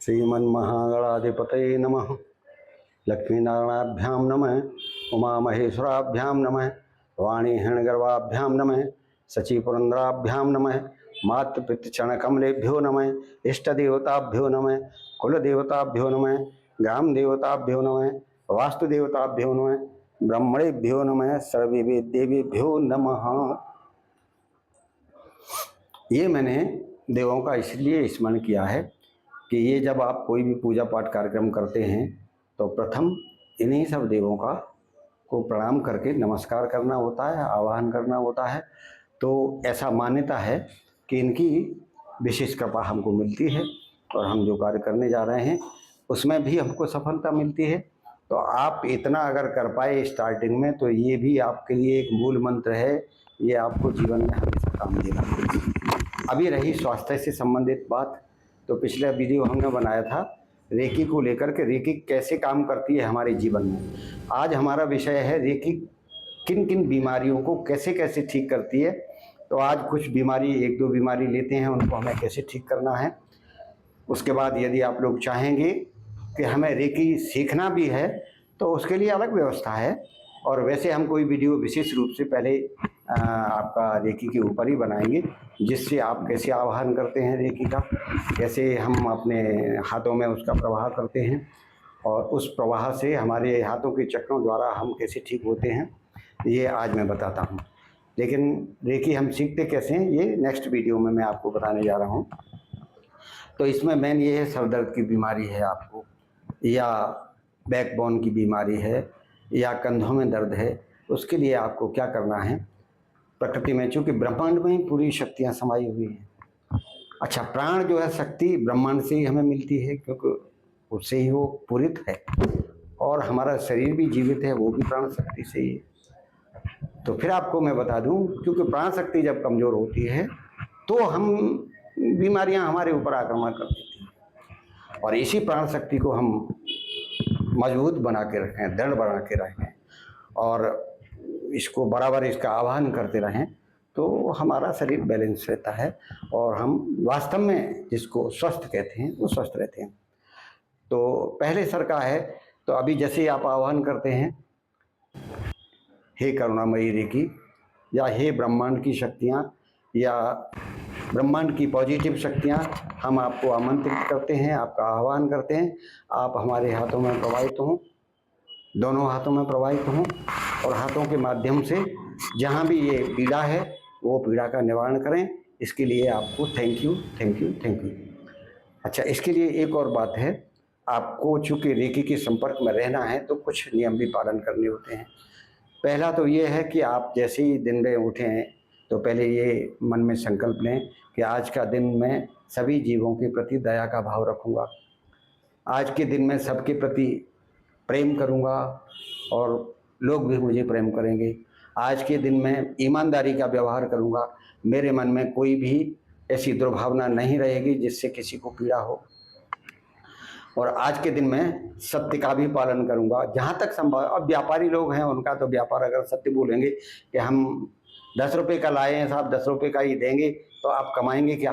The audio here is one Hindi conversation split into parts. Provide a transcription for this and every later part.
श्रीमन्महागणाधिपतये नमः। लक्ष्मीनारायणाभ्यां नमः। उमामहेश्वराभ्यां नमः। वाणीहिरण्यगर्भाभ्यां नमः। सचीपुरंदराभ्यां नमः। मातृपितृचरणकमलेभ्यो नमः। इष्टदेवताभ्यो नमः। कुलदेवताभ्यो नमः। ग्रामदेवताभ्यो नमः। वास्तुदेवताभ्यो नमः। ब्रह्मणेभ्यो नमः। सर्वदेवेभ्यो नमः। ये मैंने देवों का इसलिए स्मरण किया है कि ये जब आप कोई भी पूजा पाठ कार्यक्रम करते हैं तो प्रथम इन्हीं सब देवों को प्रणाम करके नमस्कार करना होता है, आवाहन करना होता है। तो ऐसा मान्यता है कि इनकी विशेष कृपा हमको मिलती है और हम जो कार्य करने जा रहे हैं उसमें भी हमको सफलता मिलती है। तो आप इतना अगर कर पाए स्टार्टिंग में तो ये भी आपके लिए एक मूल मंत्र है, ये आपको जीवन में हमेशा काम देगा। अभी रही स्वास्थ्य से संबंधित बात, तो पिछला वीडियो हमने बनाया था रेकी को लेकर के, रेकी कैसे काम करती है हमारे जीवन में। आज हमारा विषय है रेकी किन किन बीमारियों को कैसे कैसे ठीक करती है। तो आज कुछ बीमारी, एक दो बीमारी लेते हैं, उनको हमें कैसे ठीक करना है। उसके बाद यदि आप लोग चाहेंगे कि हमें रेकी सीखना भी है तो उसके लिए अलग व्यवस्था है। और वैसे हम कोई वीडियो विशेष रूप से पहले आपका रेकी के ऊपर ही बनाएंगे, जिससे आप कैसे आवाहन करते हैं रेकी का, कैसे हम अपने हाथों में उसका प्रवाह करते हैं और उस प्रवाह से हमारे हाथों के चक्रों द्वारा हम कैसे ठीक होते हैं, ये आज मैं बताता हूँ। लेकिन रेकी हम सीखते कैसे हैं ये नेक्स्ट वीडियो में मैं आपको बताने जा रहा हूँ। तो इसमें मेन ये है, सर दर्द की बीमारी है आपको, या बैकबोन की बीमारी है, या कंधों में दर्द है, उसके लिए आपको क्या करना है। प्रकृति में, चूँकि ब्रह्मांड में ही पूरी शक्तियाँ समाई हुई हैं। अच्छा, प्राण जो है शक्ति ब्रह्मांड से ही हमें मिलती है, क्योंकि उससे ही वो पूरित है, और हमारा शरीर भी जीवित है वो भी प्राण शक्ति से ही है। तो फिर आपको मैं बता दूं, क्योंकि प्राण शक्ति जब कमज़ोर होती है तो हम बीमारियां हमारे ऊपर आक्रमण कर देती हैं, और इसी प्राण शक्ति को हम मजबूत बना के रखें, दृढ़ बना के रखें और इसको बराबर इसका आवाहन करते रहें, तो हमारा शरीर बैलेंस रहता है और हम वास्तव में जिसको स्वस्थ कहते हैं वो स्वस्थ रहते हैं। तो पहले सर का है, तो अभी जैसे आप आह्वान करते हैं, हे करुणामयी रेकी, या हे ब्रह्मांड की शक्तियाँ, या ब्रह्मांड की पॉजिटिव शक्तियाँ, हम आपको आमंत्रित करते हैं, आपका आह्वान करते हैं, आप हमारे हाथों में प्रवाहित हों, दोनों हाथों में प्रवाहित हों, और हाथों के माध्यम से जहाँ भी ये पीड़ा है वो पीड़ा का निवारण करें। इसके लिए आपको thank you thank you thank you. अच्छा, इसके लिए एक और बात है, आपको चूँकि रेकी के संपर्क में रहना है तो कुछ नियम भी पालन करने होते हैं। पहला तो ये है कि आप जैसे ही दिन में उठें तो पहले ये मन में संकल्प लें कि आज का दिन मैं सभी जीवों के प्रति दया का भाव रखूँगा, आज के दिन में सबके प्रति प्रेम करूँगा और लोग भी मुझे प्रेम करेंगे, आज के दिन में ईमानदारी का व्यवहार करूँगा, मेरे मन में कोई भी ऐसी दुर्भावना नहीं रहेगी जिससे किसी को पीड़ा हो, और आज के दिन में सत्य का भी पालन करूंगा जहाँ तक संभव। अब व्यापारी लोग हैं, उनका तो व्यापार, अगर सत्य बोलेंगे कि हम 10 रुपये का लाए हैं साहब, 10 रुपये का ही देंगे, तो आप कमाएंगे क्या।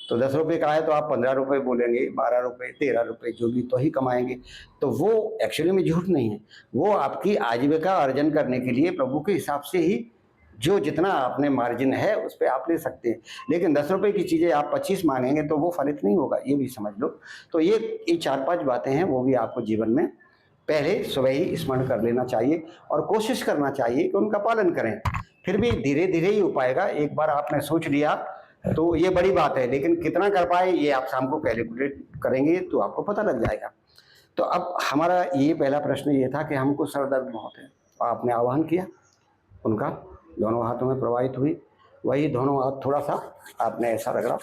तो 10 रुपये का है तो आप 15 रुपये बोलेंगे, 12 रुपये, 13 रुपये, जो भी, तो ही कमाएंगे। तो वो एक्चुअली में झूठ नहीं है, वो आपकी आजीविका अर्जन करने के लिए प्रभु के हिसाब से ही जो जितना अपने मार्जिन है उस पर आप ले सकते हैं। लेकिन 10 रुपये की चीज़ें आप 25 मांगेंगे तो वो फलित नहीं होगा, ये भी समझ लो। तो ये 4-5 बातें हैं, वो भी आपको जीवन में पहले सुबह ही स्मरण कर लेना चाहिए और कोशिश करना चाहिए कि उनका पालन करें। फिर भी धीरे धीरे ही हो पाएगा। एक बार आपने सोच लिया तो ये बड़ी बात है, लेकिन कितना कर पाए ये आप शाम को कैलकुलेट करेंगे तो आपको पता लग जाएगा। तो अब हमारा ये पहला प्रश्न ये था कि हमको सर दर्द बहुत है, आपने आह्वान किया, उनका दोनों हाथों में प्रवाहित हुई, वही दोनों हाथ थोड़ा सा आपने ऐसा रगड़ा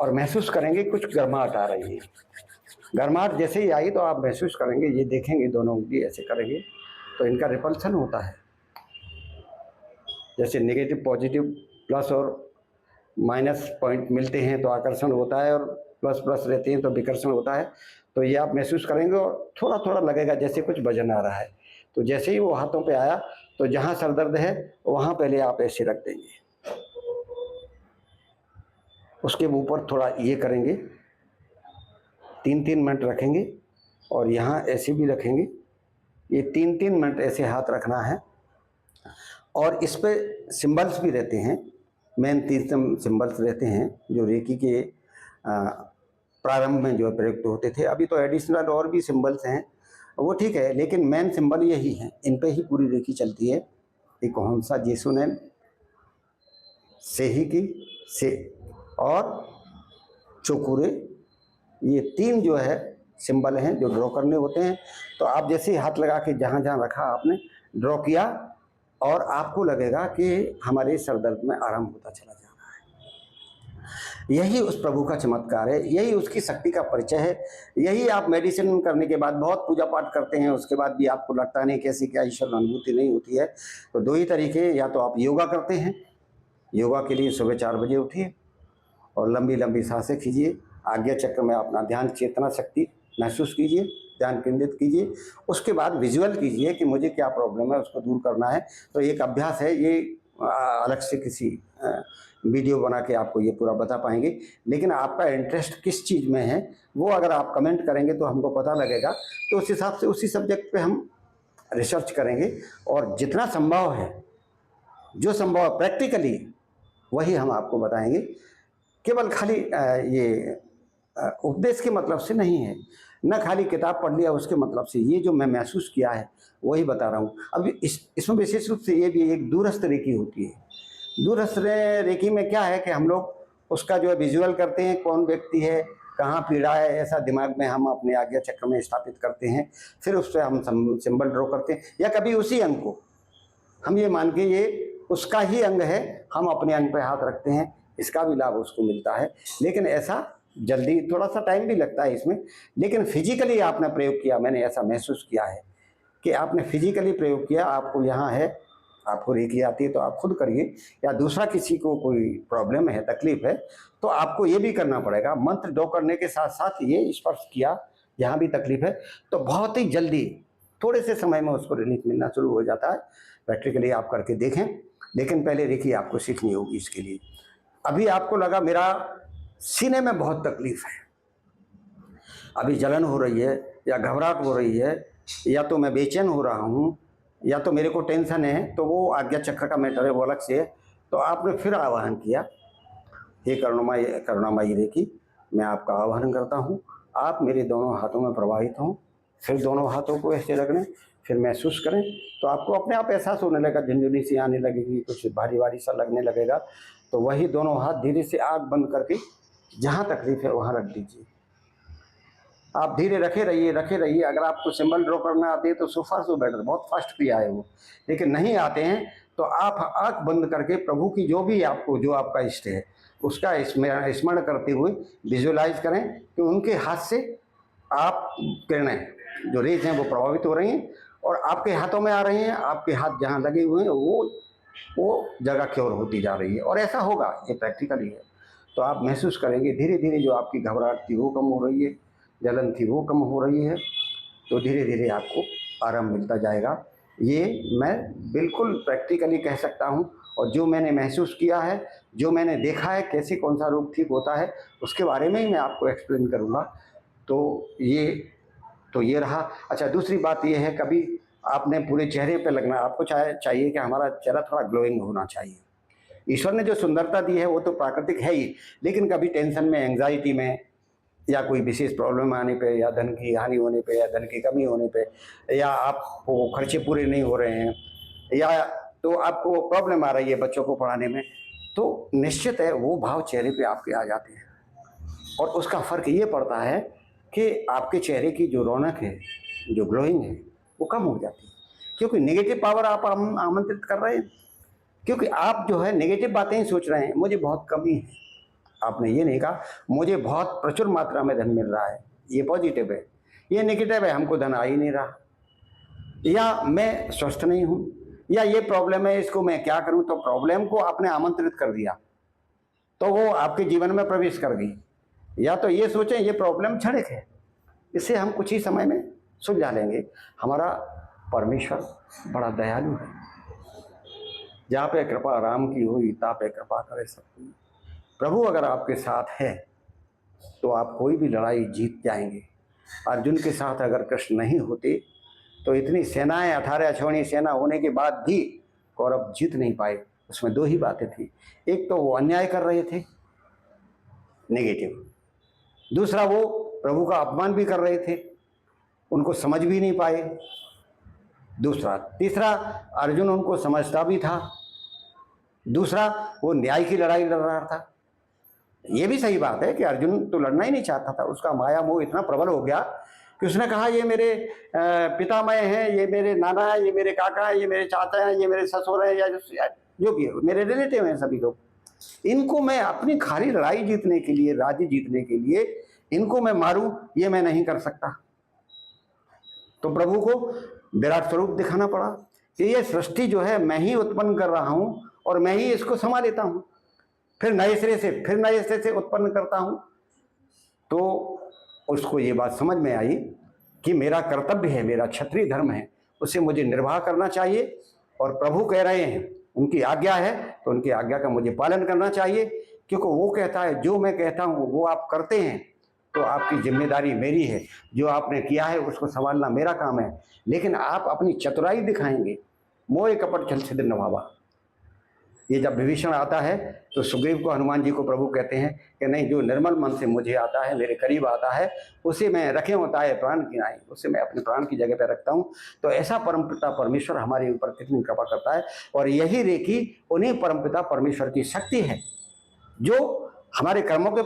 और महसूस करेंगे कुछ गर्माहट आ रही है। गर्माहट जैसे ही आई तो आप महसूस करेंगे, ये देखेंगे दोनों उंगली ऐसे करेंगे तो इनका रिपल्सन होता है। जैसे नेगेटिव पॉजिटिव प्लस और माइनस पॉइंट मिलते हैं तो आकर्षण होता है, और प्लस प्लस रहते हैं तो विकर्षण होता है। तो ये आप महसूस करेंगे और थोड़ा थोड़ा लगेगा जैसे कुछ वजन आ रहा है। तो जैसे ही वो हाथों पे आया तो जहाँ सर दर्द है वहाँ पहले आप ऐसे रख देंगे, उसके ऊपर थोड़ा ये करेंगे 3-3 मिनट रखेंगे और यहाँ ऐसे भी रखेंगे। ये 3-3 मिनट ऐसे हाथ रखना है और इस पे सिंबल्स भी रहते हैं, मेन 3 सिंबल्स रहते हैं जो रेकी के प्रारंभ में जो प्रयुक्त होते थे। अभी तो एडिशनल और भी सिंबल्स हैं, वो ठीक है, लेकिन मेन सिंबल यही है, इन पे ही पूरी रेकी चलती है। एक होंसा जेसुनेन, सेही की से और चोकुरे, ये 3 जो है सिंबल हैं जो ड्रॉ करने होते हैं। तो आप जैसे हाथ लगा के जहाँ जहाँ रखा आपने ड्रॉ किया और आपको लगेगा कि हमारे सर दर्द में आराम होता चला जा रहा है। यही उस प्रभु का चमत्कार है, यही उसकी शक्ति का परिचय है। यही आप मेडिसिन करने के बाद, बहुत पूजा पाठ करते हैं, उसके बाद भी आपको लगता नहीं कैसी क्या ईश्वर अनुभूति नहीं होती है, तो 2 ही तरीके, या तो आप योगा करते हैं, योगा के लिए सुबह 4 बजे उठिए और लंबी लंबी सांसें खींचिए, आज्ञा चक्र में अपना ध्यान चेतना शक्ति महसूस कीजिए, ध्यान केंद्रित कीजिए। उसके बाद विजुअल कीजिए कि मुझे क्या प्रॉब्लम है, उसको दूर करना है। तो एक अभ्यास है, ये अलग से किसी वीडियो बना के आपको ये पूरा बता पाएंगे, लेकिन आपका इंटरेस्ट किस चीज़ में है वो अगर आप कमेंट करेंगे तो हमको पता लगेगा, तो उस हिसाब से उसी सब्जेक्ट पे हम रिसर्च करेंगे और जितना संभव है, जो संभव है प्रैक्टिकली, वही हम आपको बताएंगे। केवल खाली ये उपदेश के मतलब से नहीं है, न खाली किताब पढ़ लिया उसके मतलब से, ये जो मैं महसूस किया है वही बता रहा हूँ। अब इसमें विशेष रूप से ये भी एक दूरस्थ रेकी होती है। दूरस्थ रेकी में क्या है कि हम लोग उसका जो है विजुअल करते हैं, कौन व्यक्ति है, कहाँ पीड़ा है, ऐसा दिमाग में हम अपने आज्ञा चक्र में स्थापित करते हैं। फिर उस पर हम सिंबल ड्रॉ करते हैं, या कभी उसी अंग को हम ये मान के ये उसका ही अंग है, हम अपने अंग पे हाथ रखते हैं, इसका भी लाभ उसको मिलता है। लेकिन ऐसा जल्दी, थोड़ा सा टाइम भी लगता है इसमें, लेकिन फिजिकली आपने प्रयोग किया, मैंने ऐसा महसूस किया है कि आपने फिजिकली प्रयोग किया, आपको यहाँ है, आपको रेकी आती है तो आप खुद करिए, या दूसरा किसी को कोई प्रॉब्लम है, तकलीफ है, तो आपको ये भी करना पड़ेगा। मंत्र ड्रॉ करने के साथ साथ ये स्पर्श किया, यहाँ भी तकलीफ है, तो बहुत ही जल्दी थोड़े से समय में उसको रिलीफ मिलना शुरू हो जाता है। प्रैक्टिकली आप करके देखें, लेकिन पहले रेकी आपको सीखनी होगी। इसके लिए अभी आपको लगा मेरा सीने में बहुत तकलीफ है, अभी जलन हो रही है या घबराहट हो रही है, या तो मैं बेचैन हो रहा हूँ, या तो मेरे को टेंशन है, तो वो आज्ञा चक्र का मैटर है, वो अलग से है। तो आपने फिर आवाहन किया, हे करुणामयी रेकी, मैं आपका आवाहन करता हूँ, आप मेरे दोनों हाथों में प्रवाहित हों। फिर दोनों हाथों को ऐसे रगड़ें, फिर महसूस करें, तो आपको अपने आप एहसास होने लगा, झुनझुनी सी आने लगेगी, कुछ भारी भारी सा लगने लगेगा। तो वही दोनों हाथ धीरे से आँख बंद करके जहाँ तकलीफ है वहाँ रख दीजिए। आप धीरे रखे रहिए। अगर आपको सिंबल ड्रॉ करना आते हैं तो सो फार सो बेटर, बहुत फास्ट क्रिया है वो। लेकिन नहीं आते हैं तो आप आँख बंद करके प्रभु की जो भी आपको, जो आपका इष्ट है, उसका स्मरण करते हुए विजुअलाइज करें कि उनके हाथ से आप किरणें, जो रेज हैं, वो प्रभावित हो रही हैं और आपके हाथों में आ रही हैं। आपके हाथ जहाँ लगे हुए हैं वो जगह क्योर होती जा रही है, और ऐसा होगा, ये प्रैक्टिकली है। तो आप महसूस करेंगे धीरे धीरे जो आपकी घबराहट थी वो कम हो रही है, जलन थी वो कम हो रही है, तो धीरे धीरे आपको आराम मिलता जाएगा। ये मैं बिल्कुल प्रैक्टिकली कह सकता हूँ, और जो मैंने महसूस किया है, जो मैंने देखा है, कैसे कौन सा रोग ठीक होता है, उसके बारे में ही मैं आपको एक्सप्लेन करूँगा। तो ये रहा। अच्छा, दूसरी बात ये है, कभी आपने पूरे चेहरे पे लगना, आपको चाहिए कि हमारा चेहरा थोड़ा ग्लोइंग होना चाहिए। ईश्वर ने जो सुंदरता दी है वो तो प्राकृतिक है ही, लेकिन कभी टेंशन में, एंग्जाइटी में, या कोई विशेष प्रॉब्लम आने पे, या धन की हानि होने पे, या धन की कमी होने पे, या आपको खर्चे पूरे नहीं हो रहे हैं, या तो आपको प्रॉब्लम आ रही है बच्चों को पढ़ाने में, तो निश्चित है वो भाव चेहरे पे आपके आ जाते हैं। और उसका फ़र्क ये पड़ता है कि आपके चेहरे की जो रौनक है, जो ग्लोइंग है, वो कम हो जाती है, क्योंकि नेगेटिव पावर आप आमंत्रित कर रहे हैं। क्योंकि आप जो है नेगेटिव बातें ही सोच रहे हैं, मुझे बहुत कमी है। आपने ये नहीं कहा मुझे बहुत प्रचुर मात्रा में धन मिल रहा है, ये पॉजिटिव है। ये नेगेटिव है, हमको धन आ ही नहीं रहा, या मैं स्वस्थ नहीं हूँ, या ये प्रॉब्लम है, इसको मैं क्या करूँ। तो प्रॉब्लम को आपने आमंत्रित कर दिया तो वो आपके जीवन में प्रवेश कर गई। या तो ये सोचें ये प्रॉब्लम क्षणिक है, इसे हम कुछ ही समय में सुलझा लेंगे। हमारा परमेश्वर बड़ा दयालु है, जहाँ पे कृपा राम की हुई ता पे कृपा करे सब। प्रभु अगर आपके साथ है तो आप कोई भी लड़ाई जीत जाएंगे। अर्जुन के साथ अगर कृष्ण नहीं होते तो इतनी सेनाएं 18 अक्षौहिणी सेना होने के बाद भी कौरव जीत नहीं पाए। उसमें दो ही बातें थी, एक तो वो अन्याय कर रहे थे नेगेटिव, दूसरा वो प्रभु का अपमान भी कर रहे थे, उनको समझ भी नहीं पाए, दूसरा, तीसरा अर्जुन उनको समझता भी था, दूसरा वो न्याय की लड़ाई लड़ रहा था। ये भी सही बात है कि अर्जुन तो लड़ना ही नहीं चाहता था, उसका माया मोह इतना प्रबल हो गया कि उसने कहा ये मेरे पितामह हैं, ये मेरे नाना हैं, ये मेरे काका हैं, ये मेरे चाचा हैं, ये मेरे ससुर हैं, या जो भी है मेरे रिलेटिव हैं सभी लोग, इनको मैं अपनी खाली लड़ाई जीतने के लिए, राज्य जीतने के लिए इनको मैं मारूं, ये मैं नहीं कर सकता। तो प्रभु को विराट स्वरूप दिखाना पड़ा कि ये सृष्टि जो है मैं ही उत्पन्न कर रहा हूं और मैं ही इसको संभाल लेता हूं, फिर नए सिरे से उत्पन्न करता हूं। तो उसको ये बात समझ में आई कि मेरा कर्तव्य है, मेरा क्षत्रिय धर्म है, उसे मुझे निर्वाह करना चाहिए। और प्रभु कह रहे हैं, उनकी आज्ञा है तो उनकी आज्ञा का मुझे पालन करना चाहिए, क्योंकि वो कहता है जो मैं कहता हूँ वो आप करते हैं तो आपकी जिम्मेदारी मेरी है, जो आपने किया है उसको संभालना मेरा काम है। लेकिन आप अपनी चतुराई दिखाएंगे, मोह कपट छल छिद्र नभावा। ये जब विभीषण आता है तो सुग्रीव को, हनुमान जी को प्रभु कहते हैं कि नहीं, जो निर्मल मन से मुझे आता है, मेरे करीब आता है, उसे मैं रखे होता है प्राण की नाई, उसे मैं अपने प्राण की जगह पर रखता हूँ। तो ऐसा परमपिता परमेश्वर हमारे ऊपर कितनी कृपा करता है। और यही रेखी उन्हीं परमपिता परमेश्वर की शक्ति है जो हमारे कर्मों के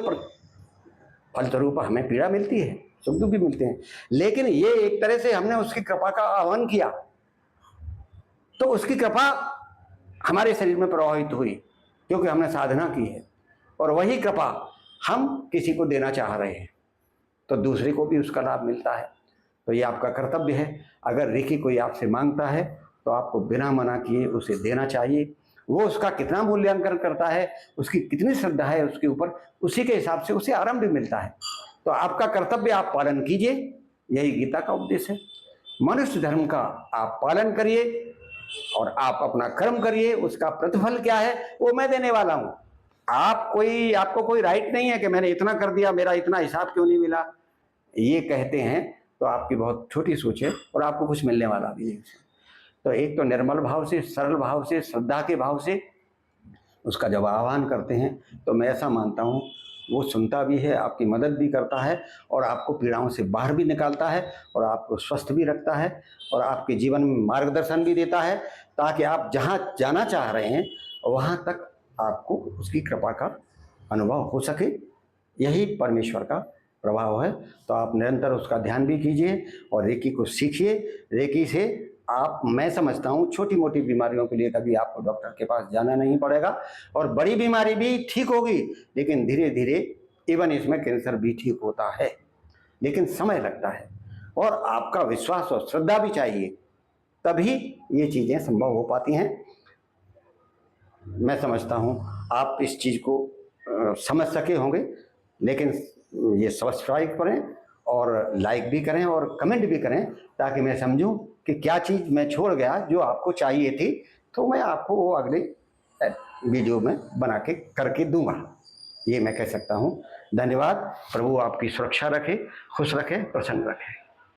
फलस्वरूप हमें पीड़ा मिलती है, सुख दुख भी मिलते हैं। लेकिन ये एक तरह से हमने उसकी कृपा का आह्वान किया तो उसकी कृपा हमारे शरीर में प्रवाहित हुई, क्योंकि हमने साधना की है और वही कृपा हम किसी को देना चाह रहे हैं तो दूसरे को भी उसका लाभ मिलता है। तो ये आपका कर्तव्य है। अगर रेखी कोई आपसे मांगता है तो आपको बिना मना किए उसे देना चाहिए। वो उसका कितना मूल्यांकन करता है, उसकी कितनी श्रद्धा है उसके ऊपर, उसी के हिसाब से उसे आराम भी मिलता है। तो आपका कर्तव्य आप पालन कीजिए, यही गीता का उपदेश है। मनुष्य धर्म का आप पालन करिए और आप अपना कर्म करिए, उसका प्रतिफल क्या है वो मैं देने वाला हूं। आपको कोई राइट नहीं है कि मैंने इतना कर दिया, मेरा इतना हिसाब क्यों नहीं मिला। ये कहते हैं तो आपकी बहुत छोटी सोच है और आपको कुछ मिलने वाला भी नहीं। तो एक तो निर्मल भाव से, सरल भाव से, श्रद्धा के भाव से उसका जब आह्वान करते हैं तो मैं ऐसा मानता हूँ वो सुनता भी है, आपकी मदद भी करता है और आपको पीड़ाओं से बाहर भी निकालता है और आपको स्वस्थ भी रखता है और आपके जीवन में मार्गदर्शन भी देता है, ताकि आप जहाँ जाना चाह रहे हैं वहाँ तक आपको उसकी कृपा का अनुभव हो सके। यही परमेश्वर का प्रभाव है। तो आप निरंतर उसका ध्यान भी कीजिए और रेकी को सीखिए। रेकी से आप, मैं समझता हूँ, छोटी मोटी बीमारियों के लिए कभी आपको डॉक्टर के पास जाना नहीं पड़ेगा और बड़ी बीमारी भी ठीक होगी, लेकिन धीरे धीरे इवन इसमें कैंसर भी ठीक होता है, लेकिन समय लगता है और आपका विश्वास और श्रद्धा भी चाहिए, तभी ये चीज़ें संभव हो पाती हैं। मैं समझता हूँ आप इस चीज़ को समझ सके होंगे, लेकिन ये सब्सक्राइब करें और लाइक भी करें और कमेंट भी करें, ताकि मैं समझूं कि क्या चीज़ मैं छोड़ गया जो आपको चाहिए थी, तो मैं आपको वो अगले वीडियो में बना के करके दूंगा। ये मैं कह सकता हूँ। धन्यवाद। प्रभु आपकी सुरक्षा रखे, खुश रखे, प्रसन्न रखे।